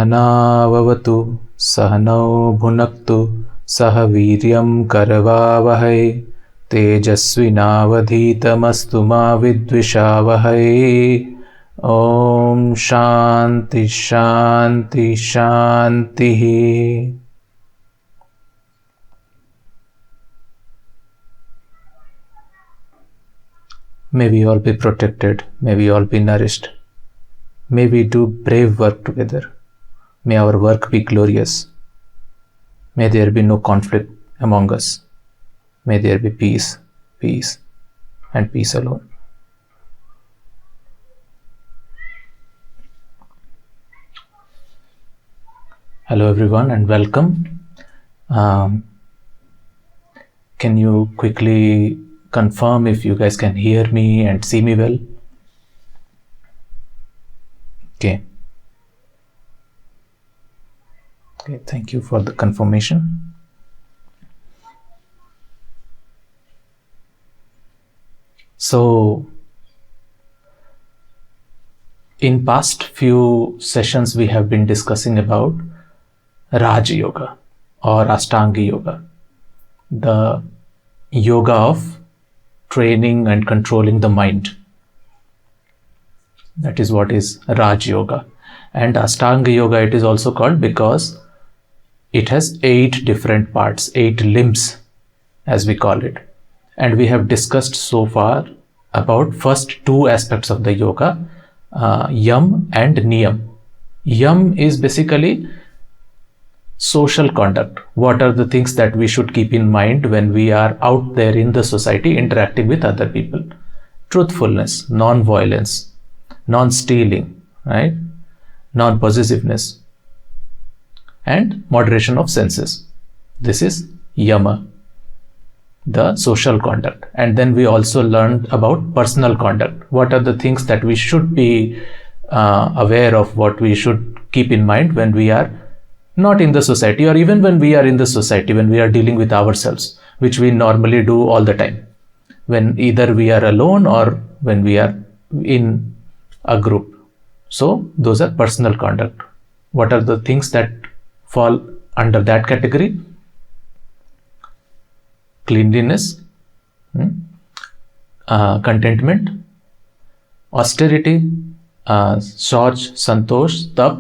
nāvavatu, saha bhunaktu, saha vīryam karavāvahai, tejasvinavadhitamastu mā vidvishāvahai. Om Shanti Shanti Shanti. May we all be protected, may we all be nourished. May we do brave work together. May our work be glorious. May there be no conflict among us. May there be peace, peace, and peace alone. Hello everyone and welcome. Can you quickly confirm if you guys can hear me and see me well? Okay. Okay, thank you for the confirmation. So, in past few sessions we have been discussing about Raj Yoga or Ashtanga Yoga, the yoga of training and controlling the mind. That is what is Raj Yoga. And Ashtanga Yoga it is also called because it has 8 different parts, 8 limbs as we call it. And we have discussed so far about first 2 aspects of the yoga, Yam and Niyam. Yam is basically social conduct. What are the things that we should keep in mind when we are out there in the society interacting with other people? Truthfulness, non-violence, non-stealing, right? Non-possessiveness, and moderation of senses. This is Yama, the social conduct. And then we also learned about personal conduct. What are the things that we should be aware of, what we should keep in mind when we are not in the society, or even when we are in the society, when we are dealing with ourselves, which we normally do all the time, when either we are alone or when we are in a group. So those are personal conduct. What are the things that fall under that category? Cleanliness, contentment, austerity, shauch, santosh, tap,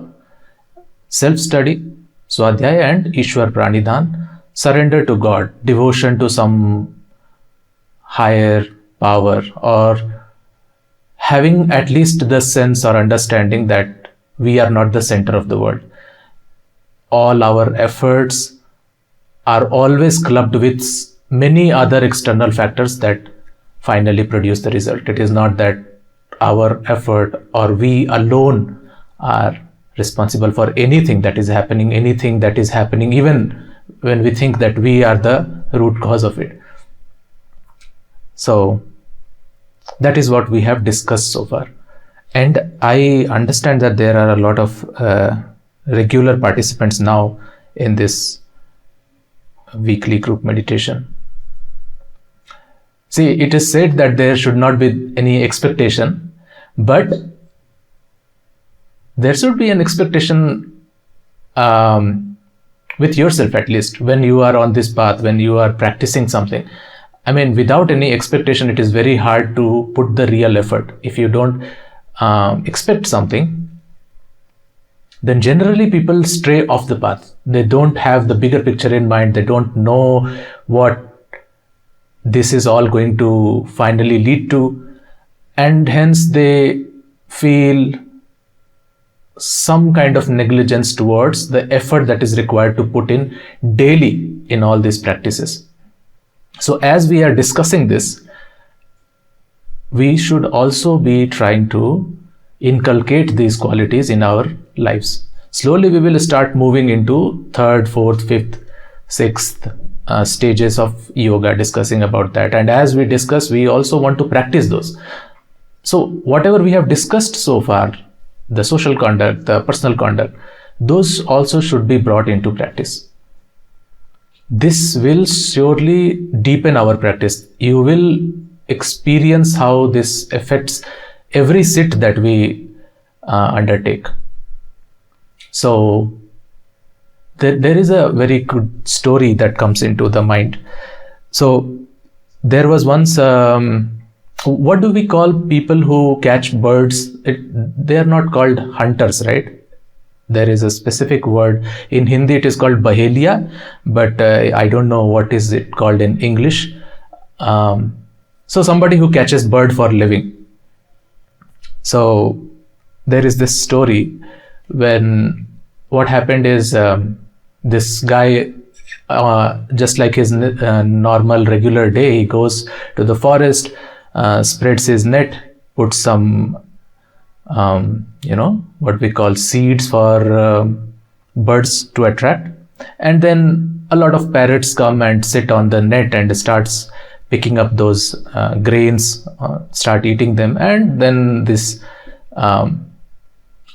self-study, swadhyaya, and Ishwar Pranidhan, surrender to God, devotion to some higher power, or having at least the sense or understanding that we are not the center of the world. All our efforts are always clubbed with many other external factors that finally produce the result. It is not that our effort or we alone are responsible for anything that is happening, even when we think that we are the root cause of it. So that is what we have discussed so far. And I understand that there are a lot of regular participants now in this weekly group meditation. See, it is said that there should not be any expectation, but there should be an expectation with yourself, at least when you are on this path, when you are practicing something. I mean, without any expectation, it is very hard to put the real effort. If you don't expect something, then generally people stray off the path. They don't have the bigger picture in mind. They don't know what this is all going to finally lead to, and hence they feel some kind of negligence towards the effort that is required to put in daily in all these practices. So as we are discussing this, we should also be trying to inculcate these qualities in our lives. Slowly we will start moving into third, fourth, fifth, sixth stages of yoga, discussing about that. And as we discuss, we also want to practice those. So whatever we have discussed so far, the social conduct, the personal conduct, those also should be brought into practice. This will surely deepen our practice. You will experience how this affects every sit that we undertake. So there is a very good story that comes into the mind. So there was once, what do we call people who catch birds? They are not called hunters, right? There is a specific word. In Hindi it is called bahelia, but I don't know what is it called in English. So somebody who catches bird for living. So there is this story when what happened is this guy, just like his normal regular day, he goes to the forest, spreads his net, puts some what we call seeds for birds to attract, and then a lot of parrots come and sit on the net and starts picking up those grains, start eating them. And then this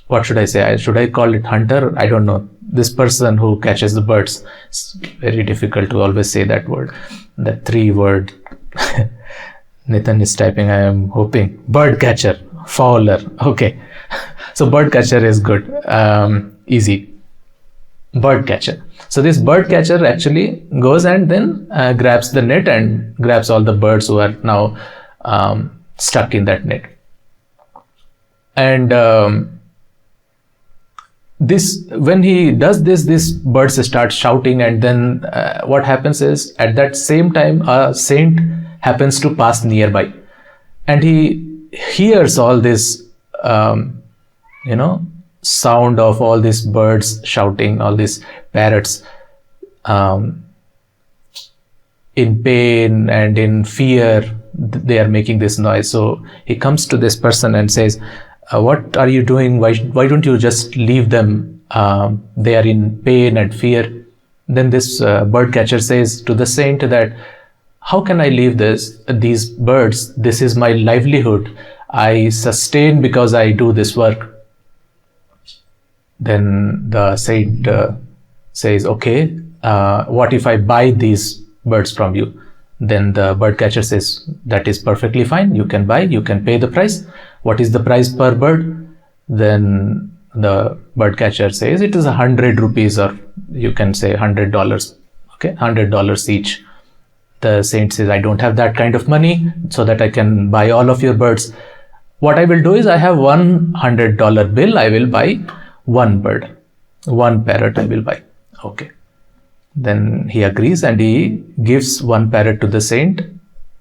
what should I say, should I call it hunter? I don't know, this person who catches the birds. It's very difficult to always say that word, that 3-word. Nathan is typing, I am hoping. Bird catcher, fowler. Okay. So bird catcher is good. Easy. Bird catcher. So this bird catcher actually goes and then grabs the net and grabs all the birds who are now stuck in that net. And when he does this, these birds start shouting, and then what happens is, at that same time, a saint happens to pass nearby, and he hears all this sound of all these birds shouting, all these parrots in pain and in fear, they are making this noise. So he comes to this person and says, what are you doing? Why don't you just leave them? They are in pain and fear. Then this bird catcher says to the saint that, how can I leave these birds? This is my livelihood. I sustain because I do this work. Then the saint says, okay, what if I buy these birds from you? Then the bird catcher says, that is perfectly fine. You can buy, you can pay the price. What is the price per bird? Then the bird catcher says, it is 100 rupees, or you can say $100. Okay, $100 each. The saint says, I don't have that kind of money so that I can buy all of your birds. What I will do is, I have $100 bill. I will buy one bird, one parrot I will buy. Okay. Then he agrees and he gives one parrot to the saint.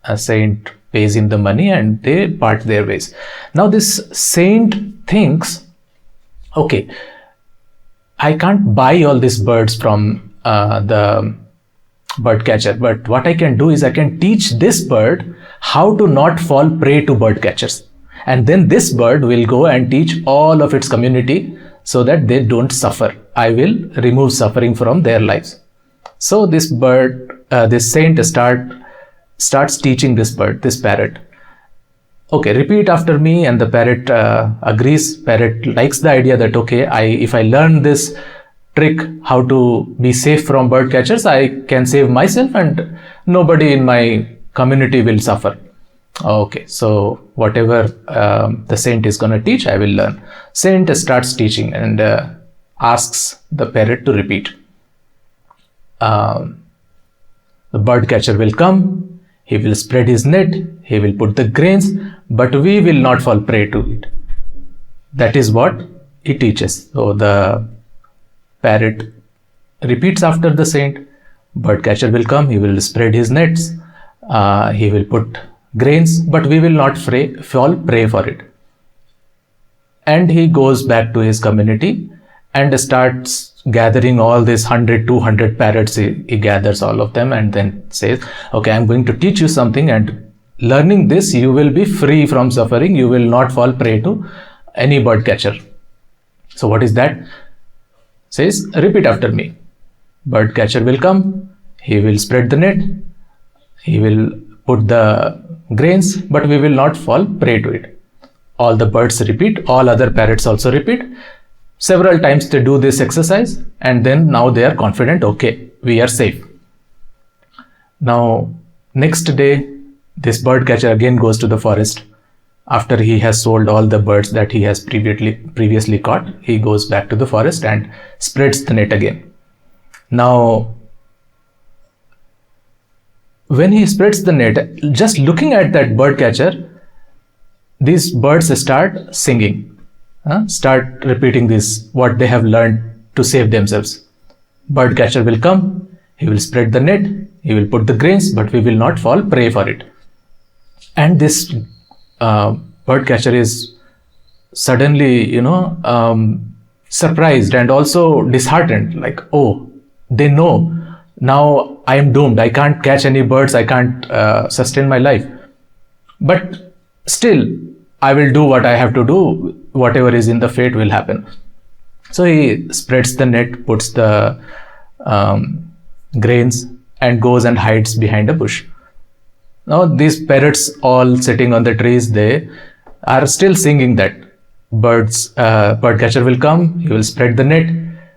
A saint pays him the money and they part their ways. Now this saint thinks, okay, I can't buy all these birds from the bird catcher, but what I can do is I can teach this bird how to not fall prey to bird catchers. And then this bird will go and teach all of its community so that they don't suffer. I will remove suffering from their lives. So this bird, this saint starts teaching this bird, this parrot. Okay, repeat after me, and the parrot agrees. Parrot likes the idea that, okay, if I learn this trick how to be safe from bird catchers, I can save myself and nobody in my community will suffer. Okay, so whatever the saint is going to teach, I will learn. Saint starts teaching and asks the parrot to repeat. The bird catcher will come, he will spread his net, he will put the grains, but we will not fall prey to it. That is what he teaches. So the parrot repeats after the saint. Bird catcher will come, he will spread his nets, He will put grains, but we will not fall prey for it. And he goes back to his community and starts gathering all these 100, 200 parrots. He gathers all of them and then says, okay, I'm going to teach you something, and learning this, you will be free from suffering. You will not fall prey to any bird catcher. So what is that? Says, repeat after me. Bird catcher will come. He will spread the net. He will put the grains, but we will not fall prey to it. All the birds repeat. All other parrots also repeat. Several times they do this exercise, and then now they are confident, okay, we are safe. Now, next day, this bird catcher again goes to the forest. After he has sold all the birds that he has previously caught, he goes back to the forest and spreads the net again. Now, when he spreads the net, just looking at that bird catcher, these birds start singing. Start repeating this, what they have learned to save themselves. Bird catcher will come, he will spread the net, he will put the grains, but we will not fall prey for it. And this bird catcher is suddenly, surprised and also disheartened, like, oh, they know, now I am doomed, I can't catch any birds, I can't sustain my life. But still, I will do what I have to do. Whatever is in the fate will happen. So he spreads the net, puts the grains, and goes and hides behind a bush. Now these parrots all sitting on the trees, they are still singing that. Bird catcher will come, he will spread the net,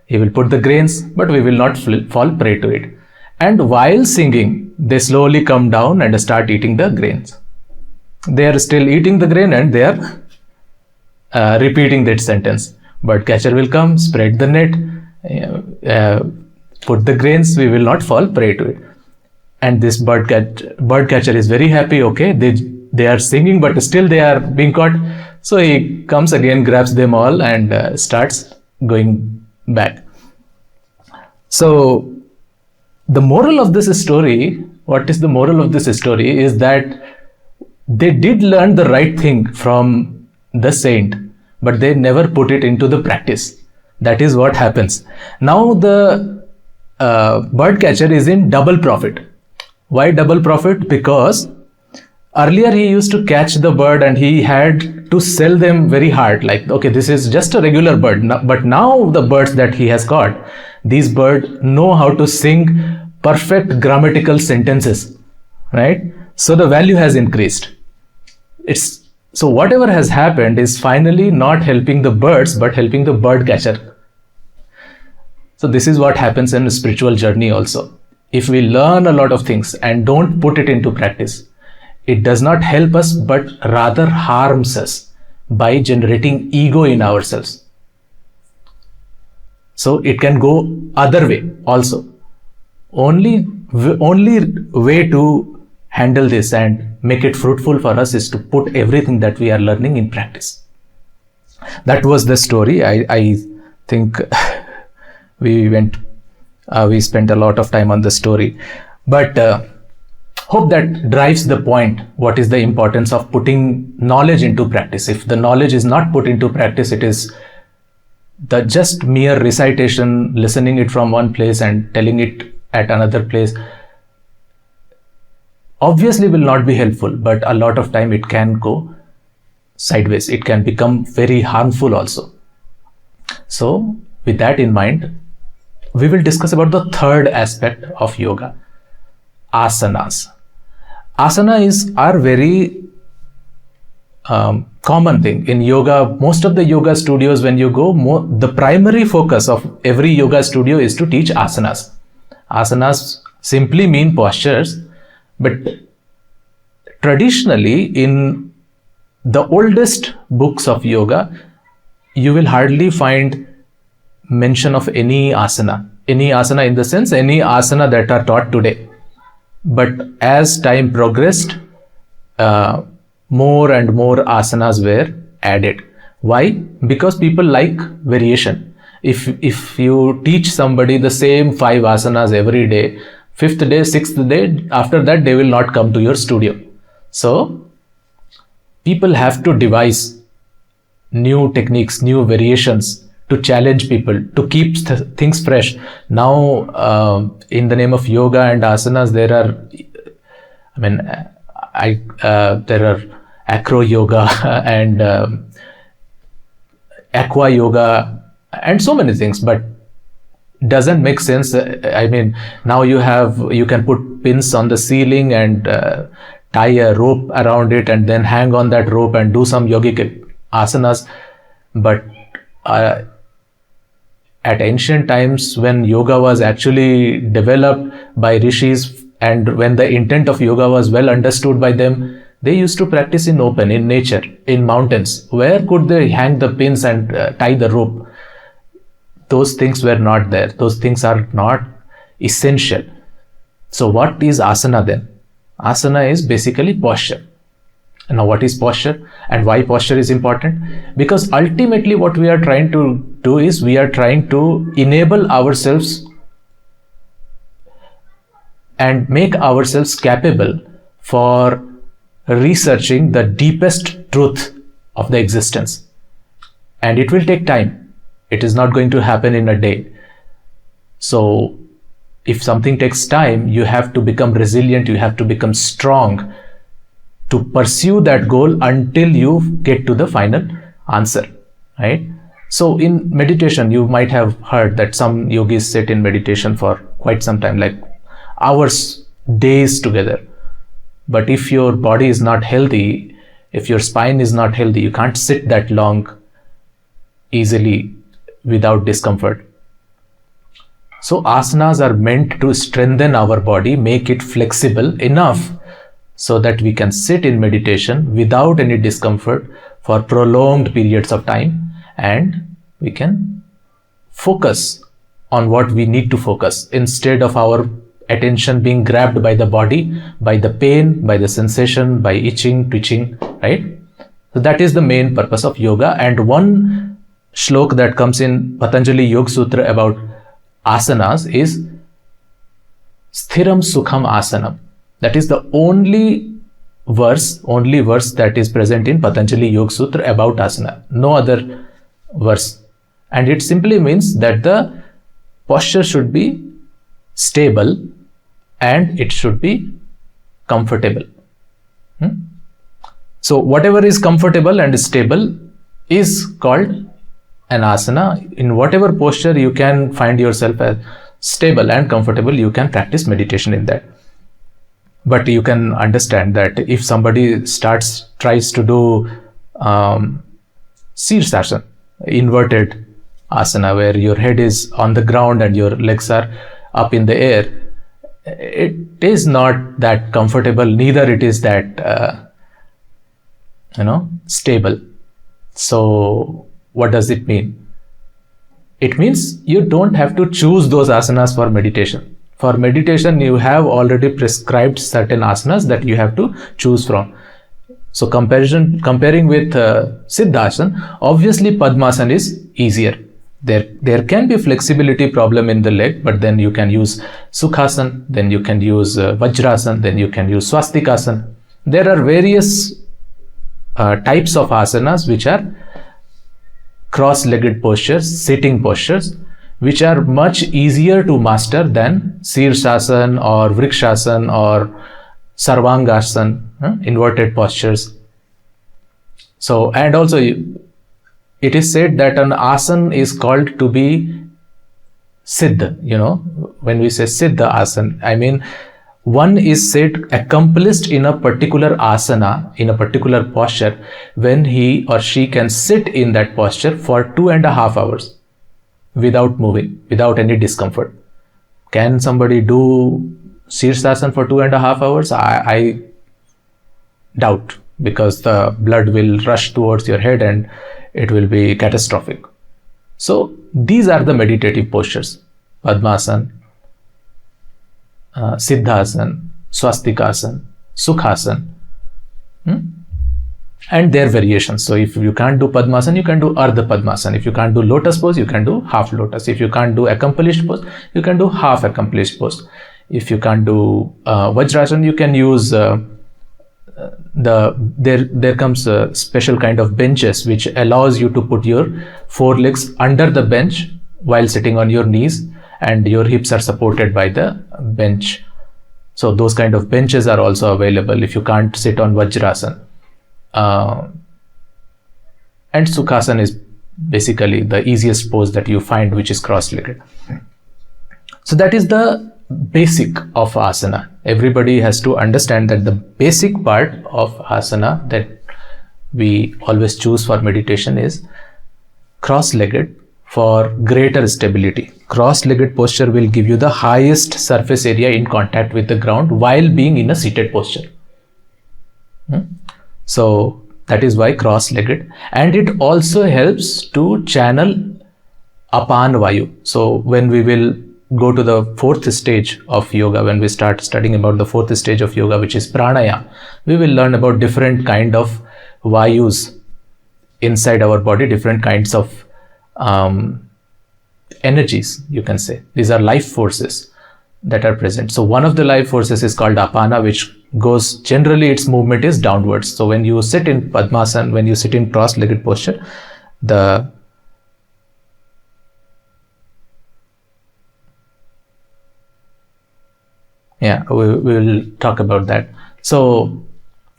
he will put the grains, but we will not fall prey to it. And while singing, they slowly come down and start eating the grains. They are still eating the grain and they are repeating that sentence. Bird catcher will come, spread the net, put the grains, we will not fall prey to it. And this bird catcher is very happy. Okay, they are singing, but still they are being caught. So he comes again, grabs them all, and starts going back. So the moral of this story, what is the moral of this story, is that they did learn the right thing from the saint, but they never put it into the practice. That is what happens. Now the bird catcher is in double profit. Why double profit? Because earlier he used to catch the bird and he had to sell them very hard. Like, okay, this is just a regular bird. But now the birds that he has caught, these birds know how to sing perfect grammatical sentences, right? So the value has increased. So whatever has happened is finally not helping the birds, but helping the bird catcher. So this is what happens in a spiritual journey also. If we learn a lot of things and don't put it into practice, it does not help us, but rather harms us by generating ego in ourselves. So it can go other way also. Only way to handle this and make it fruitful for us is to put everything that we are learning in practice. That was the story. I think we spent a lot of time on the story, but hope that drives the point. What is the importance of putting knowledge into practice? If the knowledge is not put into practice, it is the just mere recitation, listening it from one place and telling it at another place. Obviously will not be helpful, but a lot of time it can go sideways. It can become very harmful also. So with that in mind, we will discuss about the third aspect of yoga, asanas. Asana are very common thing in yoga. Most of the yoga studios, when you go, the primary focus of every yoga studio is to teach asanas. Asanas simply mean postures, but traditionally in the oldest books of yoga, you will hardly find mention of any asana. Any asana in the sense, any asana that are taught today. But as time progressed, more and more asanas were added. Why? Because people like variation. If you teach somebody the same 5 asanas every day, 5th day, 6th day, after that they will not come to your studio. So people have to devise new techniques, new variations to challenge people, to keep things fresh. Now, in the name of yoga and asanas, there are acro yoga and aqua yoga and so many things, but doesn't make sense. Now you can put pins on the ceiling and tie a rope around it and then hang on that rope and do some yogic asanas. But at ancient times, when yoga was actually developed by rishis and when the intent of yoga was well understood by them, they used to practice in open, in nature, in mountains. Where could they hang the pins and tie the rope? Those things were not there. Those things are not essential. So what is asana then? Asana is basically posture. Now what is posture and why posture is important? Because ultimately what we are trying to do is we are trying to enable ourselves and make ourselves capable for researching the deepest truth of the existence. And it will take time. It is not going to happen in a day. So if something takes time, you have to become resilient, you have to become strong to pursue that goal until you get to the final answer, right? So in meditation, you might have heard that some yogis sit in meditation for quite some time, like hours, days together. But if your body is not healthy, if your spine is not healthy, you can't sit that long easily without discomfort. So asanas are meant to strengthen our body, make it flexible enough so that we can sit in meditation without any discomfort for prolonged periods of time, and we can focus on what we need to focus instead of our attention being grabbed by the body, by the pain, by the sensation, by itching, twitching, right? So that is the main purpose of yoga. And one shlok that comes in Patanjali Yoga Sutra about asanas is sthiram sukham āsanam. That is the only verse that is present in Patanjali Yoga Sutra about asana. No other verse. And it simply means that the posture should be stable and it should be comfortable. So whatever is comfortable and stable is called an asana. In whatever posture you can find yourself as stable and comfortable, you can practice meditation in that. But you can understand that if somebody tries to do sirsasana, inverted asana, where your head is on the ground and your legs are up in the air, it is not that comfortable, neither it is that stable. So what does it mean? It means you don't have to choose those asanas for meditation. For meditation, you have already prescribed certain asanas that you have to choose from. So comparing with Siddhasana, obviously Padmasana is easier. There can be flexibility problem in the leg, but then you can use Sukhasana, then you can use Vajrasana, then you can use Swastikasana. There are various types of asanas which are cross-legged postures, sitting postures, which are much easier to master than Sirsasana or Vrikshasana or Sarvangasana, inverted postures. So, and also it is said that an asana is called to be siddha. When we say siddha asana, I mean one is said accomplished in a particular asana, in a particular posture, when he or she can sit in that posture for 2.5 hours without moving, without any discomfort. Can somebody do Sirsasana for 2.5 hours? I doubt, because the blood will rush towards your head and it will be catastrophic. So these are the meditative postures: Padmasana, Siddhasana, Swastikasana, Sukhasana, and their variations. So if you can't do Padmasana, you can do Ardha Padmasana. If you can't do lotus pose, you can do half lotus. If you can't do accomplished pose, you can do half accomplished pose. If you can't do Vajrasana, you can use there comes a special kind of benches which allows you to put your forelegs under the bench while sitting on your knees, and your hips are supported by the bench. So those kind of benches are also available if you can't sit on Vajrasana. And Sukhasana is basically the easiest pose that you find, which is cross-legged. So that is the basic of asana. Everybody has to understand that the basic part of asana that we always choose for meditation is cross-legged for greater stability. Cross-legged posture will give you the highest surface area in contact with the ground while being in a seated posture. So that is why cross-legged, and it also helps to channel apan vayu. So when we will go to the fourth stage of yoga, when we start studying about the fourth stage of yoga, which is pranaya, we will learn about different kind of vayus inside our body, different kinds of energies, you can say. These are life forces that are present. So one of the life forces is called apana, which goes, generally its movement is downwards. So when you sit in Padmasana, when you sit in cross-legged posture, we will talk about that. So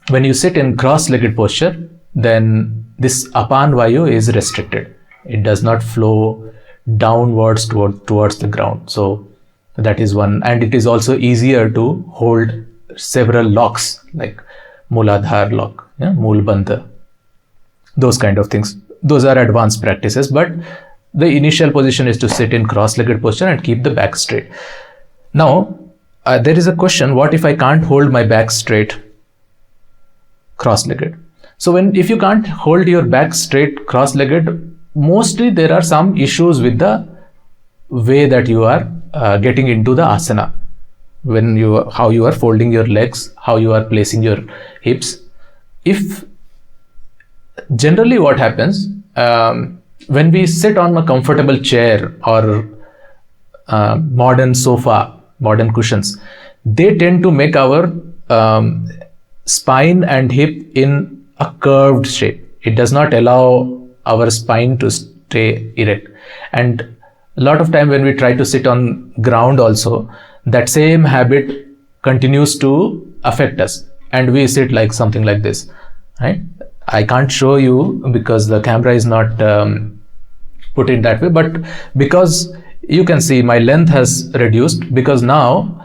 when you sit in cross-legged posture, then this apan vayu is restricted. It does not flow downwards towards the ground. So that is one, and it is also easier to hold several locks like Mooladhar lock, Mool Bandha, those kind of things. Those are advanced practices, but the initial position is to sit in cross-legged posture and keep the back straight. Now, there is a question, what if I can't hold my back straight cross-legged? So if you can't hold your back straight cross-legged, mostly there are some issues with the way that you are getting into the asana. How you are folding your legs, how you are placing your hips. If generally what happens when we sit on a comfortable chair or modern sofa, modern cushions, they tend to make our spine and hip in a curved shape. It does not allow our spine to stay erect. And a lot of time when we try to sit on ground also, that same habit continues to affect us, and we sit like something like this, right? I can't show you because the camera is not put in that way, but because you can see my length has reduced, because now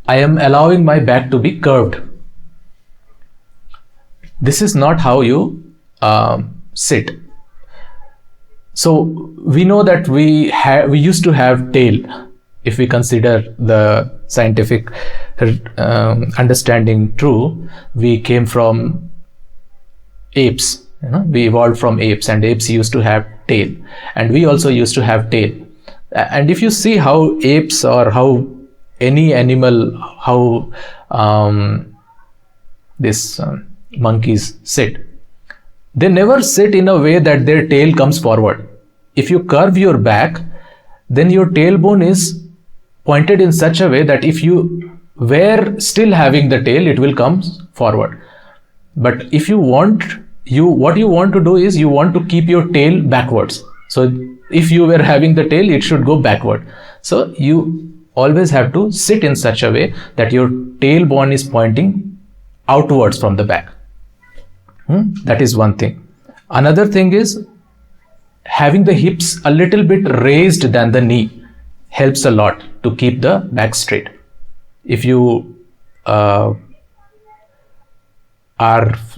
I am allowing my back to be curved. This is not how you sit. So we know that we used to have tail. If we consider the scientific understanding true, we came from apes. We evolved from apes, and apes used to have tail, and we also used to have tail. And if you see how apes or how any animal, how monkeys sit, they never sit in a way that their tail comes forward. If you curve your back, then your tailbone is pointed in such a way that if you were still having the tail, it will come forward. But if you want, what you want to do is you want to keep your tail backwards. So if you were having the tail, it should go backward. So you always have to sit in such a way that your tailbone is pointing outwards from the back. That is one thing. Another thing is having the hips a little bit raised than the knee helps a lot to keep the back straight. If you are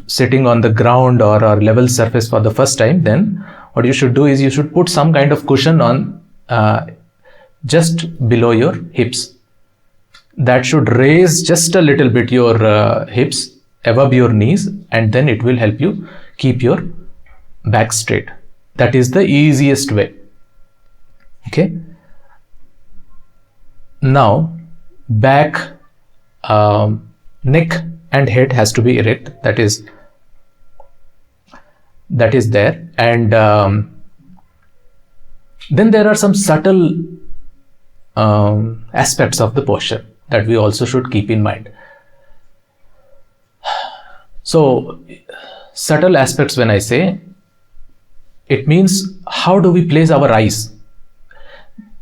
sitting on the ground or level surface for the first time, then what you should do is you should put some kind of cushion on just below your hips. That should raise just a little bit your hips above your knees, and then it will help you keep your back straight. That is the easiest way. Okay. Now, back, neck and head has to be erect. That is there. And then there are some subtle aspects of the posture. that we also should keep in mind. So, subtle aspects when I say, it means how do we place our eyes?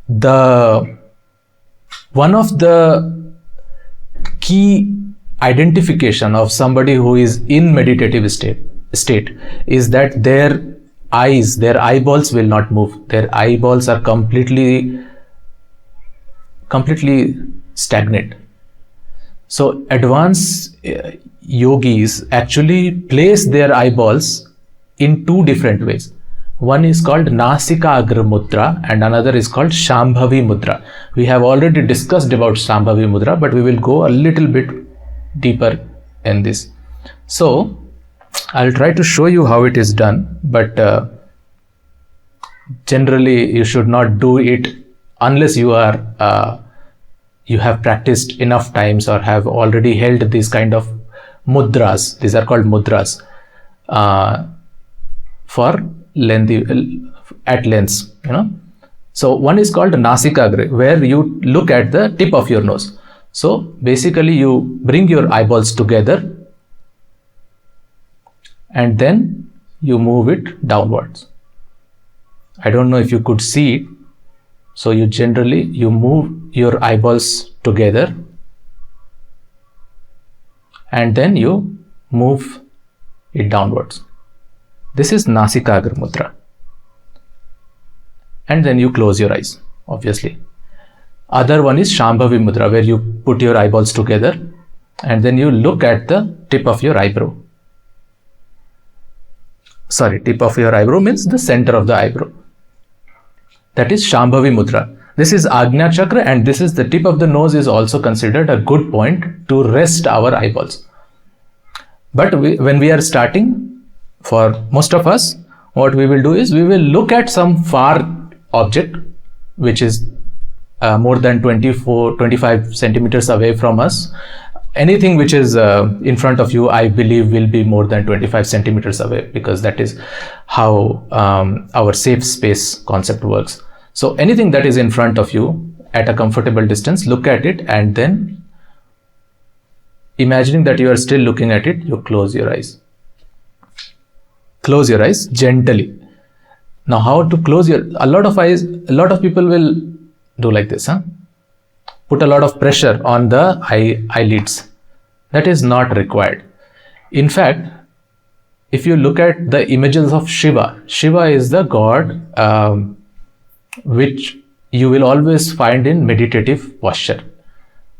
One of the key identification of somebody who is in meditative state is that their eyeballs will not move. Their eyeballs are completely stagnant. So advanced yogis actually place their eyeballs in two different ways. One is called Nasika Agra Mudra and another is called Shambhavi Mudra. We have already discussed about Shambhavi Mudra, but we will go a little bit deeper in this. So I'll try to show you how it is done, but generally you should not do it unless you have practiced enough times or have already held these kind of mudras. These are called mudras for at lengths, So one is called Nasikagra, where you look at the tip of your nose. So basically you bring your eyeballs together and then you move it downwards. I don't know if you could see it. So you move your eyeballs together and then you move it downwards. This is Nasikagra Mudra. And then you close your eyes, obviously. Other one is Shambhavi Mudra, where you put your eyeballs together and then you look at the tip of your eyebrow. Sorry, tip of your eyebrow means the center of the eyebrow. That is Shambhavi Mudra. This is Ajna Chakra, and this is the tip of the nose is also considered a good point to rest our eyeballs. But when we are starting, for most of us, what we will do is we will look at some far object which is more than 25 centimeters away from us. Anything which is in front of you, I believe, will be more than 25 centimeters away, because that is how our safe space concept works. So anything that is in front of you at a comfortable distance, look at it, and then imagining that you are still looking at it, you close your eyes. Close your eyes gently. Now, how to close a lot of people will do like this, put a lot of pressure on the eyelids. That is not required. In fact, if you look at the images of Shiva is the god which you will always find in meditative posture.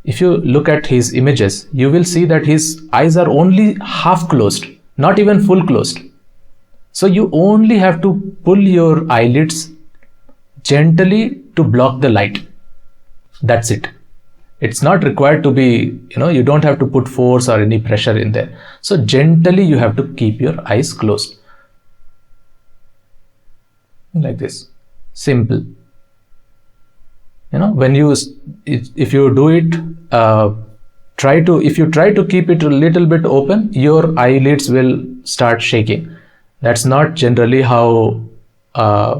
If you look at his images, you will see that his eyes are only half closed, not even full closed. So you only have to pull your eyelids gently to block the light. That's it. It's not required to be, you don't have to put force or any pressure in there. So gently you have to keep your eyes closed. Like this. Simple. If you do it, if you try to keep it a little bit open, your eyelids will start shaking. That's not generally how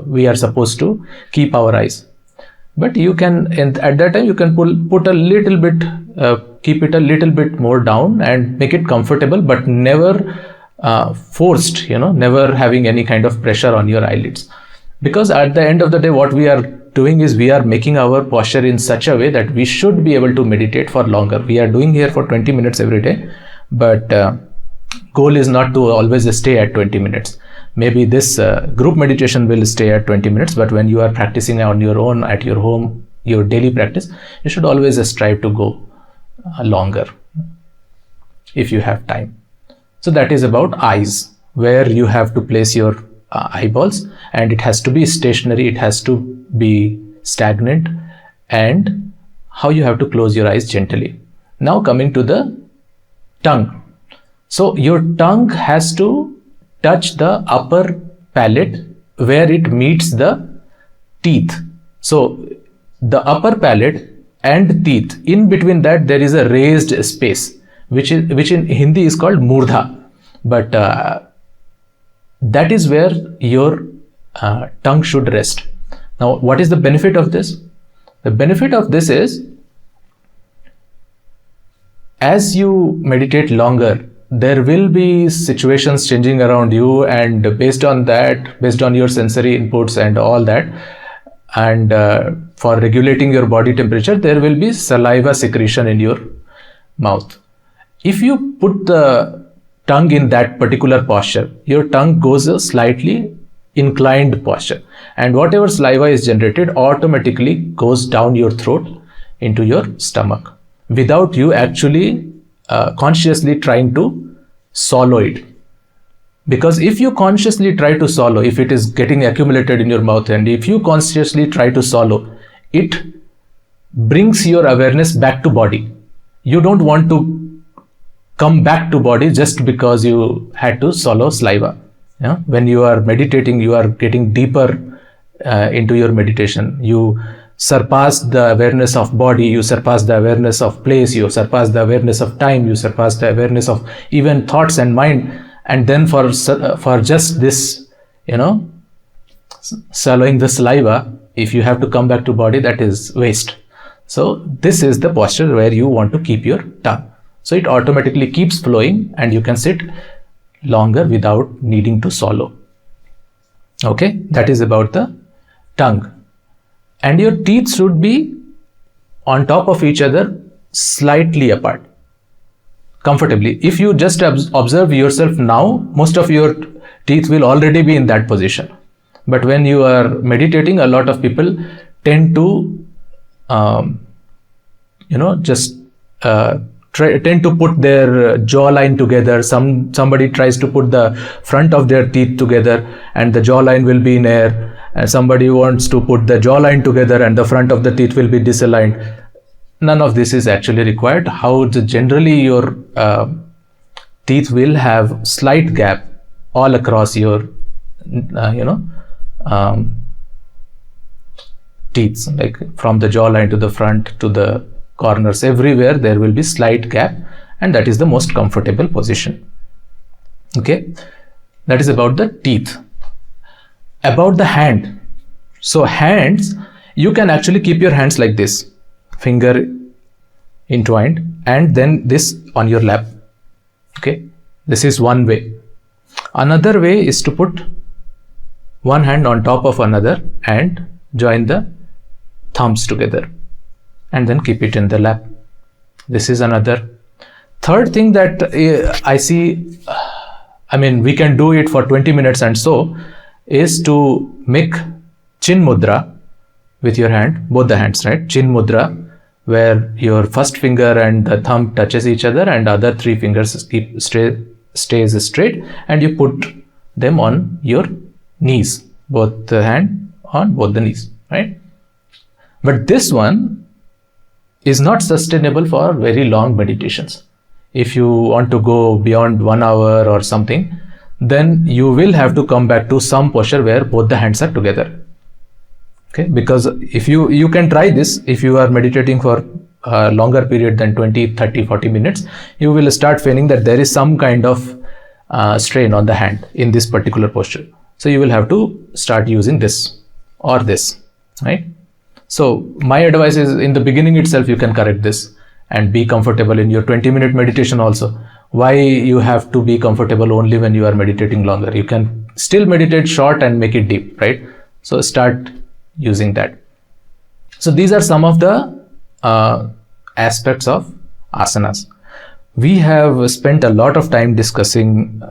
we are supposed to keep our eyes. But you can, at that time, you can put a little bit, keep it a little bit more down and make it comfortable, but never forced, never having any kind of pressure on your eyelids. Because at the end of the day, what we are doing is we are making our posture in such a way that we should be able to meditate for longer. We are doing here for 20 minutes every day, but goal is not to always stay at 20 minutes. Maybe this group meditation will stay at 20 minutes, but when you are practicing on your own at your home, your daily practice, you should always strive to go longer if you have time. So that is about eyes, where you have to place your eyeballs, and it has to be stationary, it has to be stagnant, and how you have to close your eyes gently. Now coming to the tongue. So your tongue has to touch the upper palate where it meets the teeth. So the upper palate and teeth, in between that there is a raised space, which in Hindi is called murdha. But that is where your tongue should rest. Now, what is the benefit of this? The benefit of this is as you meditate longer, there will be situations changing around you, and based on that, based on your sensory inputs and all that, and for regulating your body temperature, there will be saliva secretion in your mouth. If you put the tongue in that particular posture, your tongue goes a slightly inclined posture, and whatever saliva is generated automatically goes down your throat into your stomach without you actually consciously trying to swallow it. Because if you consciously try to swallow, if it is getting accumulated in your mouth, and if you consciously try to swallow, it brings your awareness back to body. You don't want to come back to body just because you had to swallow saliva. Yeah? When you are meditating, you are getting deeper into your meditation. You surpass the awareness of body, you surpass the awareness of place, you surpass the awareness of time, you surpass the awareness of even thoughts and mind. And then for just this, swallowing the saliva, if you have to come back to body, that is waste. So this is the posture where you want to keep your tongue. So it automatically keeps flowing and you can sit longer without needing to swallow. Okay, that is about the tongue. And your teeth should be on top of each other, slightly apart, comfortably. If you just observe yourself now, most of your teeth will already be in that position. But when you are meditating, a lot of people tend to tend to put their jawline together. Somebody tries to put the front of their teeth together and the jawline will be in air. And somebody wants to put the jawline together and the front of the teeth will be disaligned. None of this is actually required. Generally your teeth will have slight gap all across your teeth, like from the jawline to the front to the corners, everywhere there will be slight gap, and that is the most comfortable position. Okay, that is about the teeth. About the hand. So hands, you can actually keep your hands like this, finger entwined, and then this on your lap. Okay, this is one way. Another way is to put one hand on top of another and join the thumbs together and then keep it in the lap. This is another. Third thing that I see, we can do it for 20 minutes and so, is to make chin mudra with your hand, both the hands, right? Chin mudra, where your first finger and the thumb touches each other and other three fingers stays straight, and you put them on your knees, both the hand on both the knees, right? But this one is not sustainable for very long meditations. If you want to go beyond 1 hour or something, then you will have to come back to some posture where both the hands are together. Okay, because if you can try this, if you are meditating for a longer period than 20, 30, 40 minutes, you will start feeling that there is some kind of strain on the hand in this particular posture. So you will have to start using this or this, right? So my advice is, in the beginning itself, you can correct this and be comfortable in your 20-minute meditation also. Why you have to be comfortable only when you are meditating longer? You can still meditate short and make it deep, right? So start using that. So these are some of the aspects of asanas. We have spent a lot of time discussing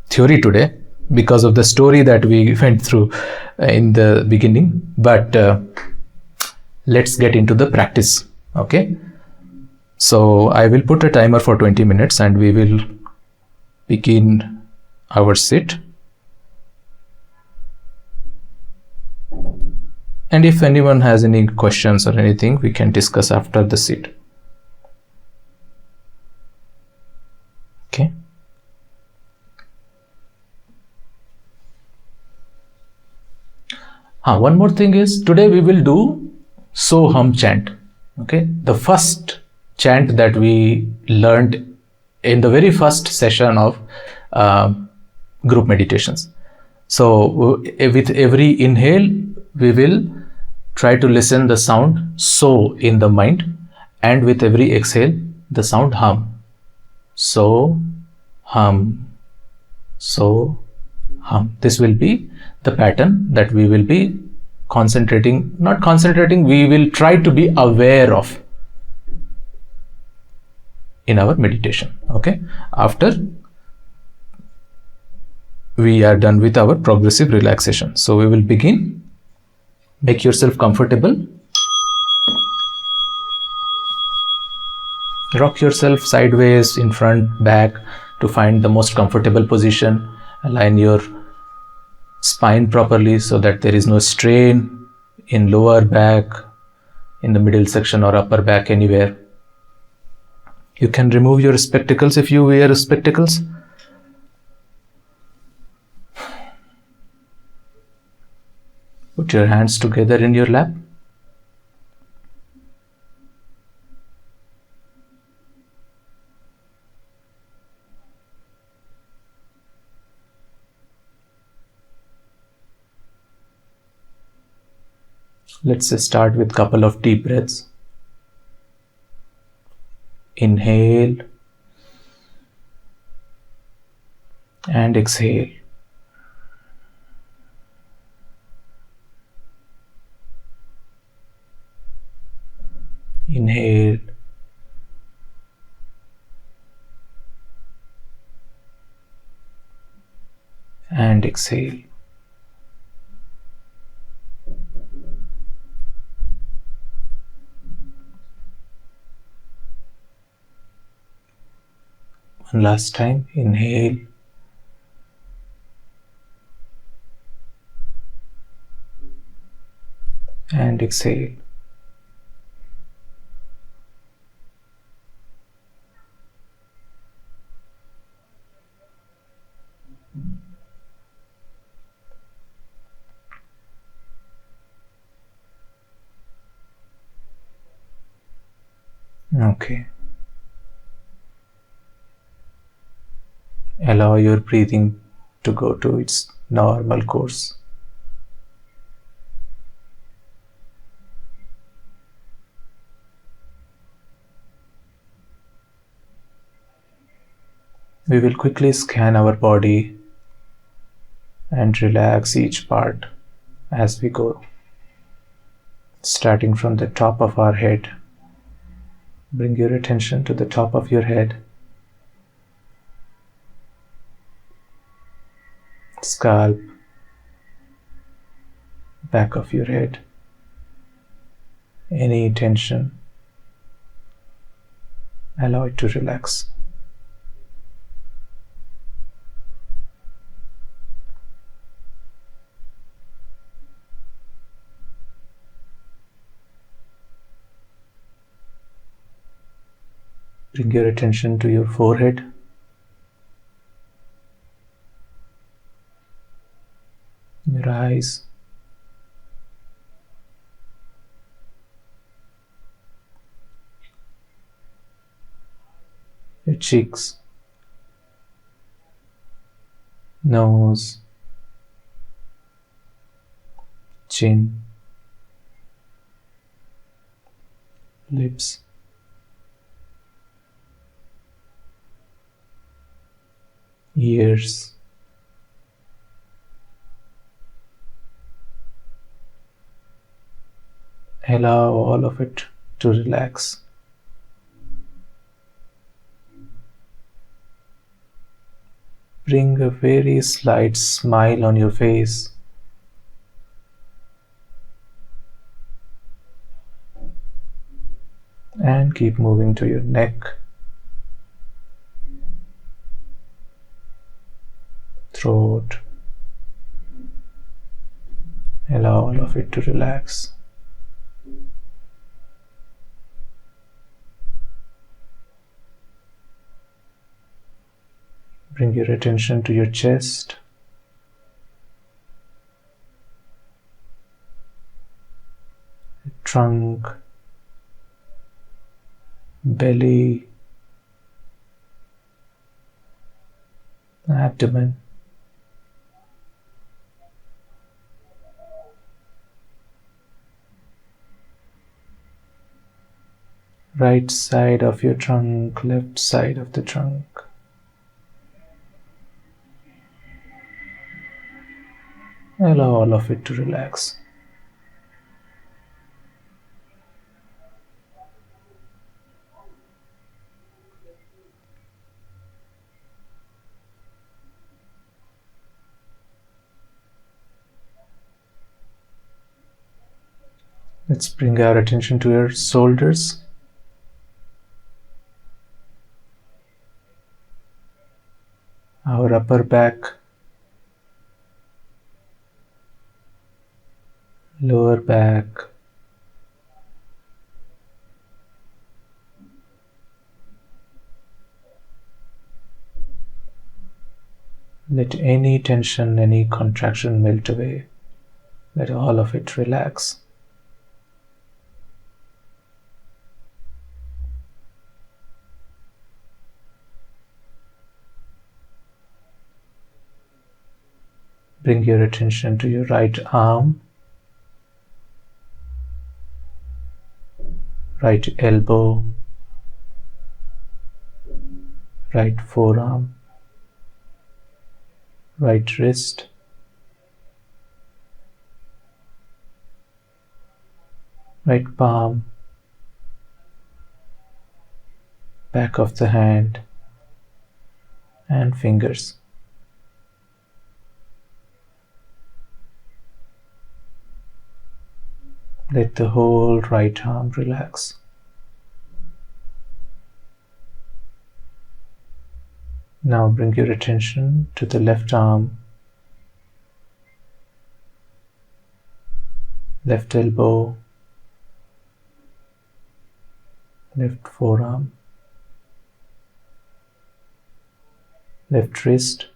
theory today because of the story that we went through in the beginning, but let's get into the practice. Okay, so I will put a timer for 20 minutes and we will begin our sit. And if anyone has any questions or anything, we can discuss after the sit. Okay. One more thing is, today we will do sukham chant. Okay, the first chant that we learned in the very first session of group meditations. So with every inhale, we will try to listen the sound so in the mind, and with every exhale, the sound hum. So, hum, so, hum. This will be the pattern that we will be concentrating, not concentrating, we will try to be aware of in our meditation. Okay, after we are done with our progressive relaxation, so we will begin. Make yourself comfortable. Rock yourself sideways, in front, back, to find the most comfortable position. Align your spine properly so that there is no strain in lower back, in the middle section or upper back, anywhere. You can remove your spectacles if you wear spectacles. Put your hands together in your lap. Let's start with a couple of deep breaths. Inhale and exhale. Inhale and exhale. One last time. Inhale and exhale. Okay. Allow your breathing to go to its normal course. We will quickly scan our body and relax each part as we go. Starting from the top of our head. Bring your attention to the top of your head. Scalp, back of your head. Any tension, allow it to relax. Bring your attention to your forehead. Your eyes. Your cheeks. Nose. Chin. Lips. Ears. Allow all of it to relax. Bring a very slight smile on your face. And keep moving to your neck, throat. Allow all of it to relax. Bring your attention to your chest. Trunk, belly, abdomen. right side of your trunk, left side of the trunk. Allow all of it to relax. Let's bring our attention to your shoulders. Our upper back, lower back, let any tension, any contraction melt away. Let all of it relax. Bring your attention to your right arm, right elbow, right forearm, right wrist, right palm, back of the hand, and fingers. Let the whole right arm relax. Now bring your attention to the left arm, left elbow, left forearm, left wrist,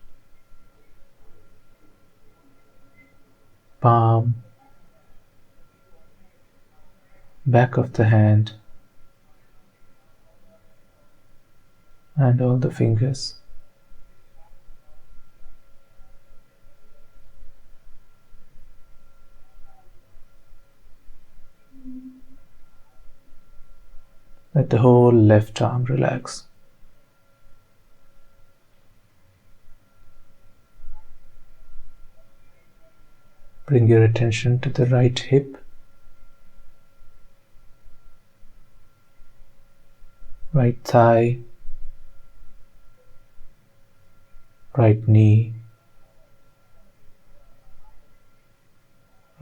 palm, back of the hand, and all the fingers. Let the whole left arm relax. Bring your attention to the right hip, right thigh, right knee,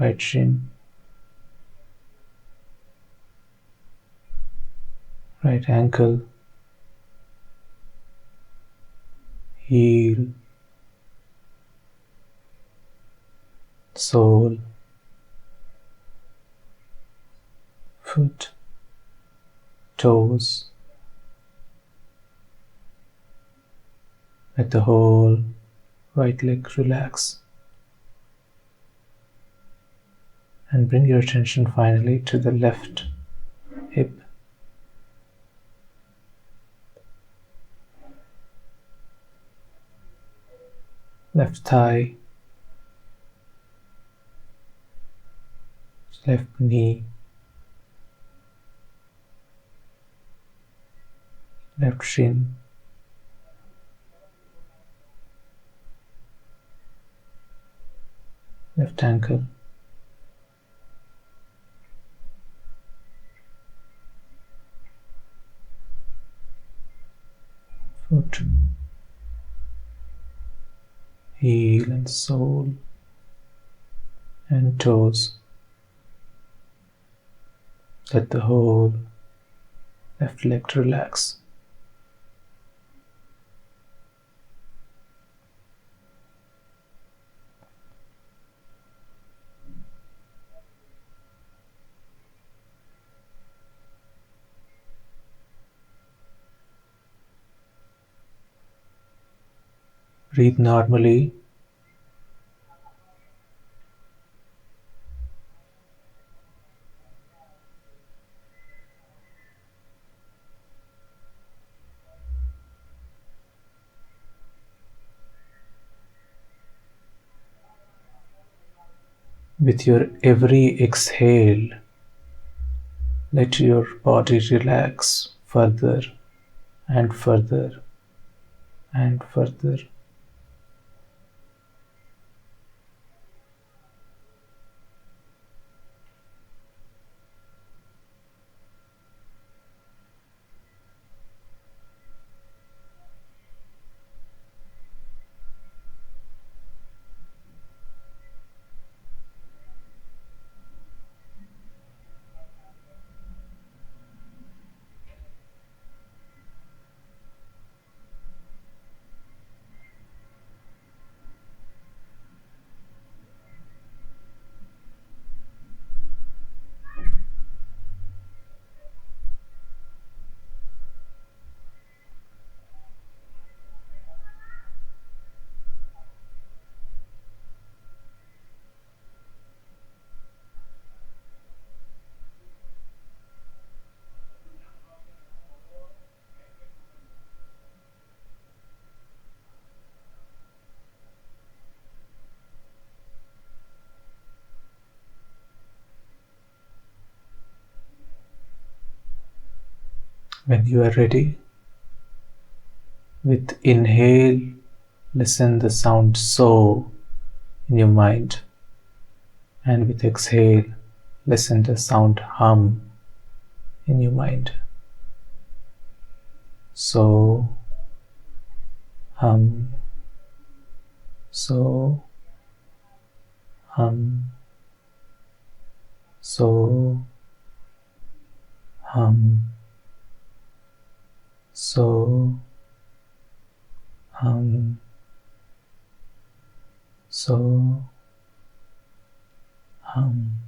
right shin, right ankle, heel, sole, foot, toes. Let the whole right leg relax. And bring your attention finally to the left hip, left thigh, left knee, left shin, left ankle, foot, heel and sole, and toes. Let the whole left leg relax. Breathe normally. With your every exhale, Let your body relax further and further and further. When you are ready, with inhale, listen the sound so in your mind, and with exhale, listen the sound hum in your mind. So, hum, so, hum, so, hum, so, hum, so, hum.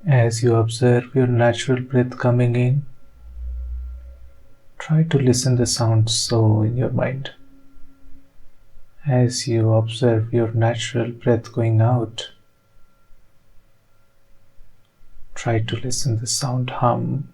As you observe your natural breath coming in, try to listen the sound so in your mind. As you observe your natural breath going out, try to listen the sound hum.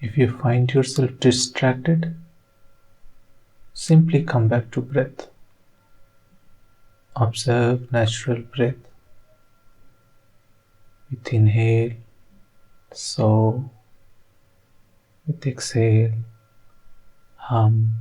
If you find yourself distracted, simply come back to breath. Observe natural breath. With inhale, so with exhale, hum.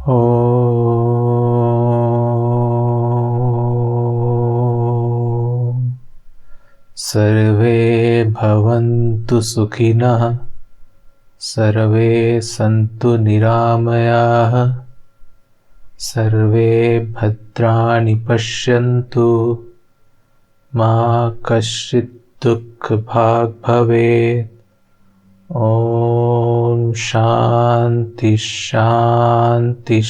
Om survey bhavantu sukhinaḥ, sarve santu nirāmayāः, sarve bhadrani paṣyantu, mā kaśčit dukkhbhāg bhavet. Om Shanti Shanti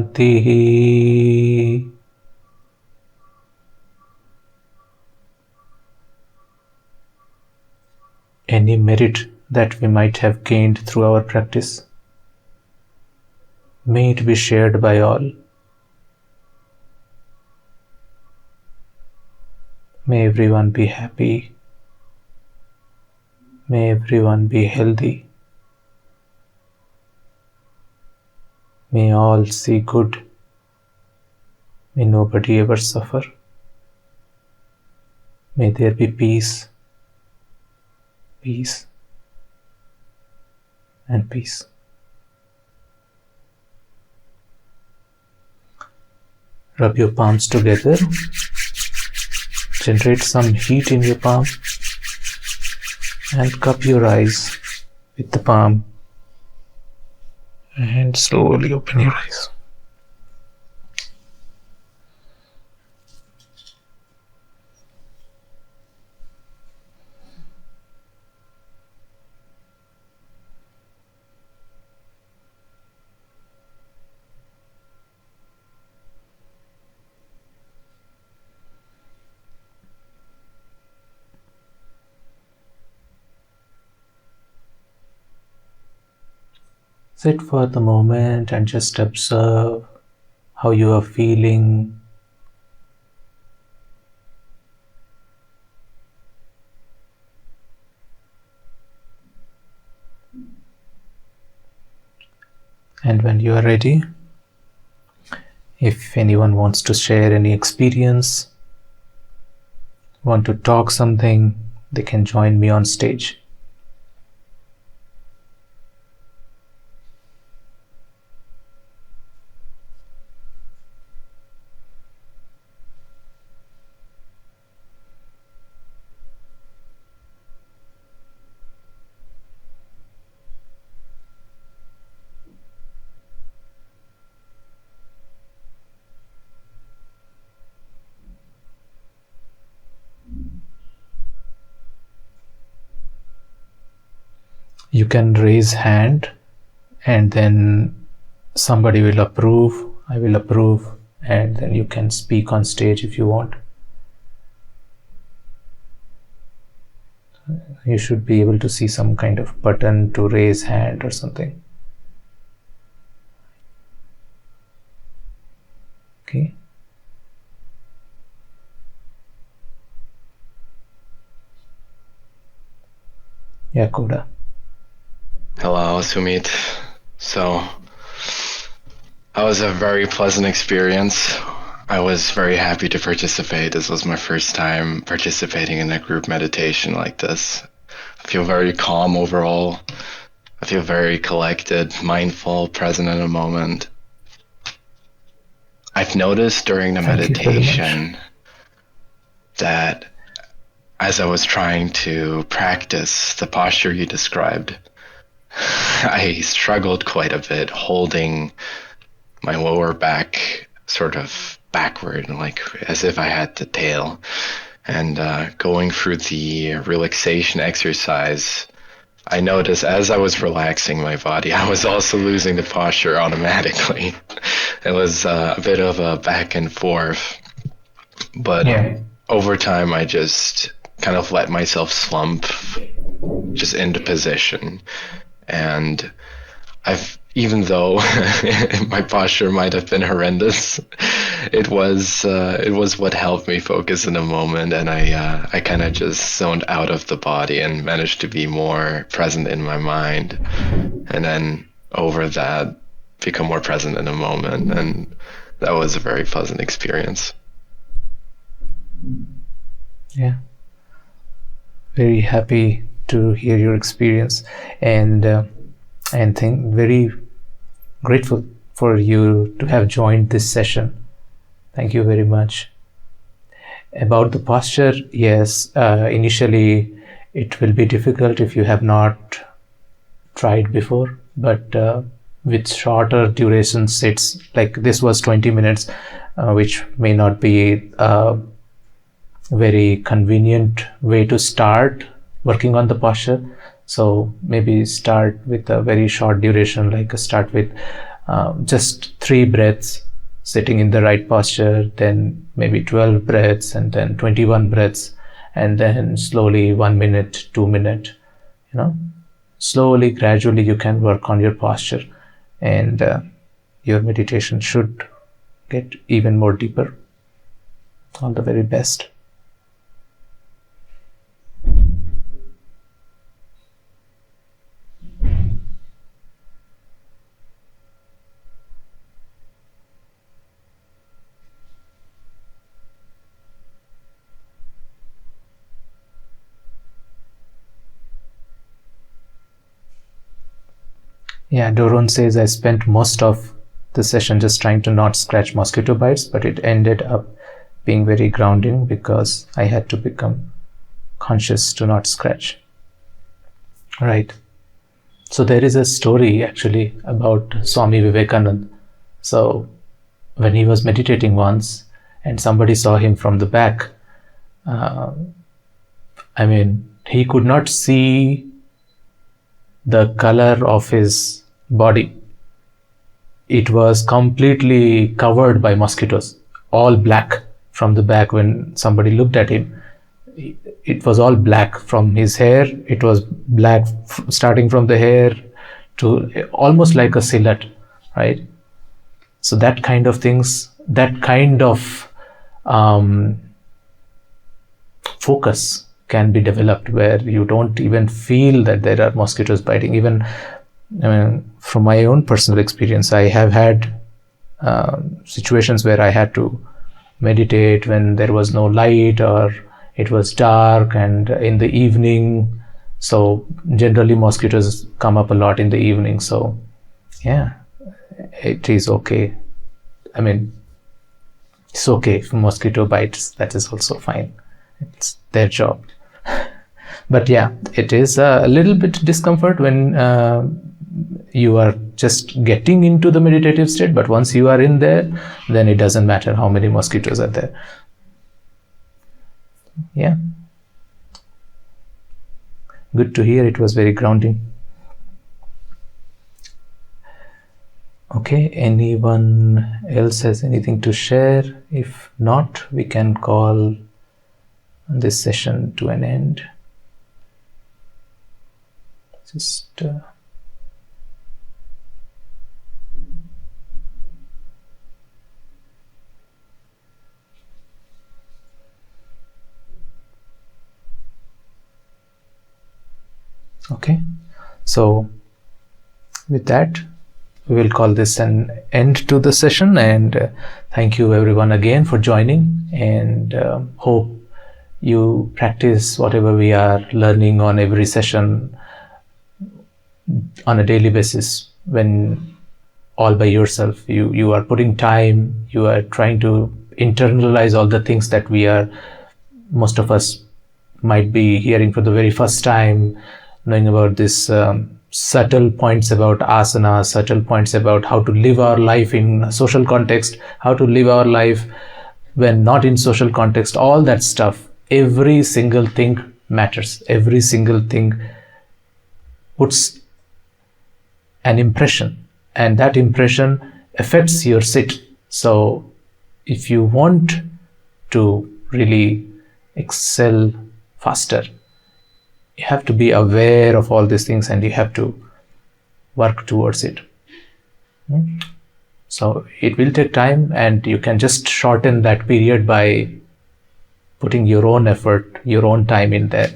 Shanti. Any merit that we might have gained through our practice, may it be shared by all. May everyone be happy. May everyone be healthy. May all see good. May nobody ever suffer. May there be peace, peace, and peace. Rub your palms together. Generate some heat in your palm. And cup your eyes with the palm. And slowly open your eyes. Sit for the moment and just observe how you are feeling. And when you are ready, if anyone wants to share any experience, want to talk something, they can join me on stage. You can raise hand and then somebody will approve, I will approve, and then you can speak on stage if you want. You should be able to see some kind of button to raise hand or something. Okay. Yeah, Koda. Hello, Sumit. So, that was a very pleasant experience. I was very happy to participate. This was my first time participating in a group meditation like this. I feel very calm overall. I feel very collected, mindful, present in a moment. I've noticed during the meditation that as I was trying to practice the posture you described, I struggled quite a bit holding my lower back sort of backward, like as if I had the tail. And going through the relaxation exercise, I noticed as I was relaxing my body, I was also losing the posture automatically. It was a bit of a back and forth. But over time, I just kind of let myself slump just into position. And even though my posture might have been horrendous, it was what helped me focus in the moment, and I kind of just zoned out of the body and managed to be more present in my mind, and then over that become more present in the moment, and that was a very pleasant experience. Yeah, very happy to hear your experience, and very grateful for you to have joined this session. Thank you very much. About the posture, yes, initially it will be difficult if you have not tried before, but with shorter duration sits, like this was 20 minutes, which may not be a very convenient way to start working on the posture. So maybe start with a very short duration, like start with just 3 breaths sitting in the right posture, then maybe 12 breaths, and then 21 breaths, and then slowly 1 minute, 2 minute, slowly, gradually you can work on your posture, and your meditation should get even more deeper. All the very best. Yeah, Doron says, I spent most of the session just trying to not scratch mosquito bites, but it ended up being very grounding because I had to become conscious to not scratch. Right. So there is a story actually about Swami Vivekananda. So when he was meditating once and somebody saw him from the back, he could not see the color of his body. It was completely covered by mosquitoes, all black from the back. When somebody looked at him, it was all black from his hair. It was black starting from the hair to almost like a silhouette, right? So that kind of things, that kind of focus can be developed where you don't even feel that there are mosquitoes biting. Even from my own personal experience, I have had situations where I had to meditate when there was no light or it was dark and in the evening. So generally mosquitoes come up a lot in the evening. So yeah, it is okay. It's okay if mosquito bites, that is also fine. It's their job. But yeah, it is a little bit discomfort when you are just getting into the meditative state, but once you are in there, then it doesn't matter how many mosquitoes are there. Yeah. Good to hear. It was very grounding. Okay, anyone else has anything to share? If not, we can call this session to an end. Just okay, so with that we will call this an end to the session, and thank you everyone again for joining, and hope you practice whatever we are learning on every session on a daily basis. When all by yourself, you are putting time, you are trying to internalize all the things that most of us might be hearing for the very first time, knowing about this subtle points about asana, subtle points about how to live our life in a social context, how to live our life when not in social context, all that stuff. Every single thing matters. Every single thing puts an impression, and that impression affects your sit. So if you want to really excel faster, you have to be aware of all these things and you have to work towards it. So it will take time, and you can just shorten that period by putting your own effort, your own time in there.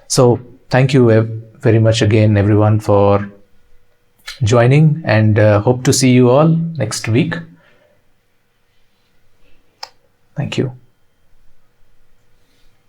So thank you very much again, everyone, for joining, and hope to see you all next week. Thank you.